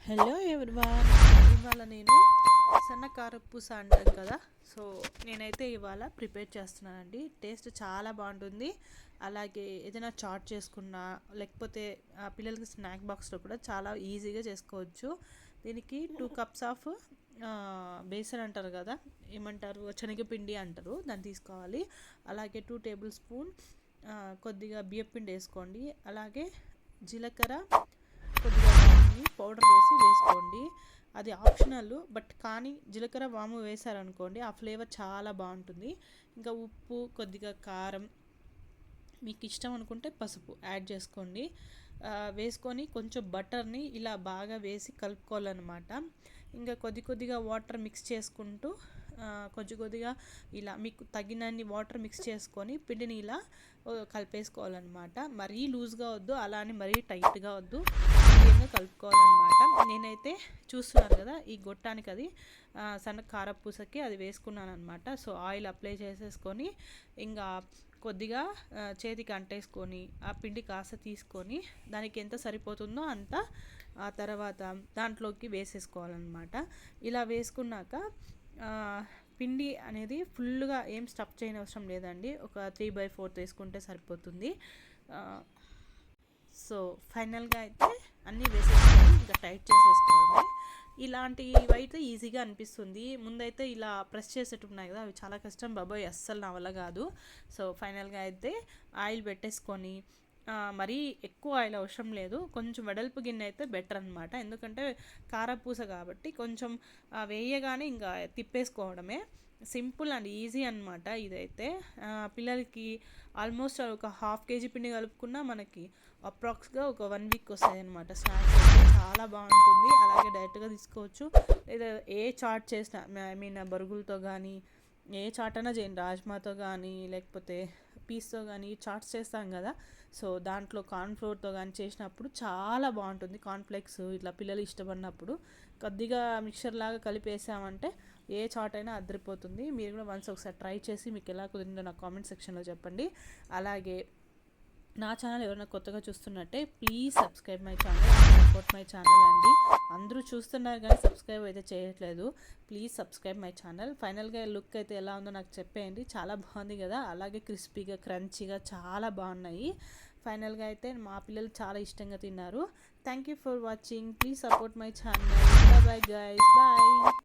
Hello everyone, ఇవాళ నేను సన్నకారపూస అంటాం కదా. సో నేనైతే ఇవాళ ప్రిపేర్ చేస్తున్నానండి. టేస్ట్ చాలా బాగుంటుంది. అలాగే ఏదైనా చాట్ చేసుకున్నా లేకపోతే పిల్లలకి స్నాక్ బాక్స్లో కూడా చాలా ఈజీగా చేసుకోవచ్చు. దీనికి 2 కప్స్ ఆఫ్ బేసన్ అంటారు కదా, ఏమంటారు, శనగపిండి అంటారు, దాన్ని తీసుకోవాలి. అలాగే 2 టేబుల్ స్పూన్ కొద్దిగా బియ్యపిండి వేసుకోండి. అలాగే జీలకర్ర కొద్దిగా పౌడర్ వేసుకోండి. అది ఆప్షనల్, బట్ కానీ జీలకర్ర వాము వేసారనుకోండి ఆ ఫ్లేవర్ చాలా బాగుంటుంది. ఇంకా ఉప్పు, కొద్దిగా కారం, మీకు ఇష్టం అనుకుంటే పసుపు యాడ్ చేసుకోండి. వేసుకొని కొంచెం బటర్ని ఇలా బాగా వేసి కలుపుకోవాలన్నమాట. ఇంకా కొద్దిగా వాటర్ మిక్స్ చేసుకుంటూ కొద్దిగా ఇలా మీకు తగినన్ని వాటర్ మిక్స్ చేసుకొని పిండిని ఇలా కలిపేసుకోవాలన్నమాట. మరీ లూజ్గా వద్దు, అలా అని మరీ టైట్గా వద్దు, మీడియంగా కలుపుకోవాలన్నమాట. నేనైతే చూస్తున్నాను కదా, ఈ గొట్టానికి అది సన్న కారపూసకి అది వేసుకున్నాను అనమాట. సో ఆయిల్ అప్లై చేసేసుకొని ఇంకా కొద్దిగా చేతికి అంటేసుకొని ఆ పిండి కాస్త తీసుకొని దానికి ఎంత సరిపోతుందో అంత ఆ తర్వాత దాంట్లోకి వేసేసుకోవాలన్నమాట. ఇలా వేసుకున్నాక పిండి అనేది ఫుల్గా ఏం స్టఫ్ చేయని అవసరం లేదండి. ఒక 3/4 వేసుకుంటే సరిపోతుంది. సో ఫైనల్గా అయితే అన్నీ వేసేసుకొని ఇంకా టైట్ చేసేసుకోవడమే. ఇలాంటివి అయితే ఈజీగా అనిపిస్తుంది. ముందైతే ఇలా ప్రెస్ చేసేట్టు ఉన్నాయి కదా, అవి చాలా కష్టం బాబోయ్, అస్సలు నా వల్ల కాదు. సో ఫైనల్గా అయితే ఆయిల్ పెట్టేసుకొని, మరీ ఎక్కువ ఆయిల్ అవసరం లేదు, కొంచెం వెడల్పు గిన్నె అయితే బెటర్ అనమాట. ఎందుకంటే కారపూస కాబట్టి కొంచెం వేయగానే ఇంకా తిప్పేసుకోవడమే. సింపుల్ అండ్ ఈజీ అనమాట ఇదైతే. పిల్లలకి ఆల్మోస్ట్ ఒక 1/2 kg పిండి కలుపుకున్నా మనకి అప్రాక్స్గా ఒక 1 వీక్ వస్తాయి అనమాట. స్నాక్స్ అయితే చాలా బాగుంటుంది. అలాగే డైరెక్ట్గా తీసుకోవచ్చు, లేదా ఏ చాట్ చేసినా, ఐ మీన్ బొరుగులతో కానీ ఏ చాట్ అయినా చేయండి, రాజ్మాతో కానీ లేకపోతే పీస్తో కానీ చాట్స్ చేస్తాం కదా. సో దాంట్లో కార్న్ఫ్లోర్తో కానీ చేసినప్పుడు చాలా బాగుంటుంది. కార్న్ఫ్లెక్స్ ఇట్లా పిల్లలు ఇష్టపడినప్పుడు కొద్దిగా మిక్చర్ లాగా కలిపేసామంటే ఏ చాట్ అయినా అదిరిపోతుంది. మీరు కూడా వన్స్ ఒకసారి ట్రై చేసి మీకు ఎలా కుదిరిందో నాకు కామెంట్ సెక్షన్లో చెప్పండి. అలాగే నా ఛానల్ ఎవరైనా కొత్తగా చూస్తున్నట్టే please subscribe my channel, support my channel అండి. అందరూ చూస్తున్నారు కానీ సబ్స్క్రైబ్ అయితే చేయట్లేదు. Please subscribe my channel. ఫైనల్గా లుక్ అయితే ఎలా ఉందో నాకు చెప్పేయండి. చాలా బాగుంది కదా, అలాగే క్రిస్పీగా క్రంచీగా చాలా బాగున్నాయి. ఫైనల్గా అయితే మా పిల్లలు చాలా ఇష్టంగా తిన్నారు. Thank you for watching. Please support my channel. Bye guys, bye.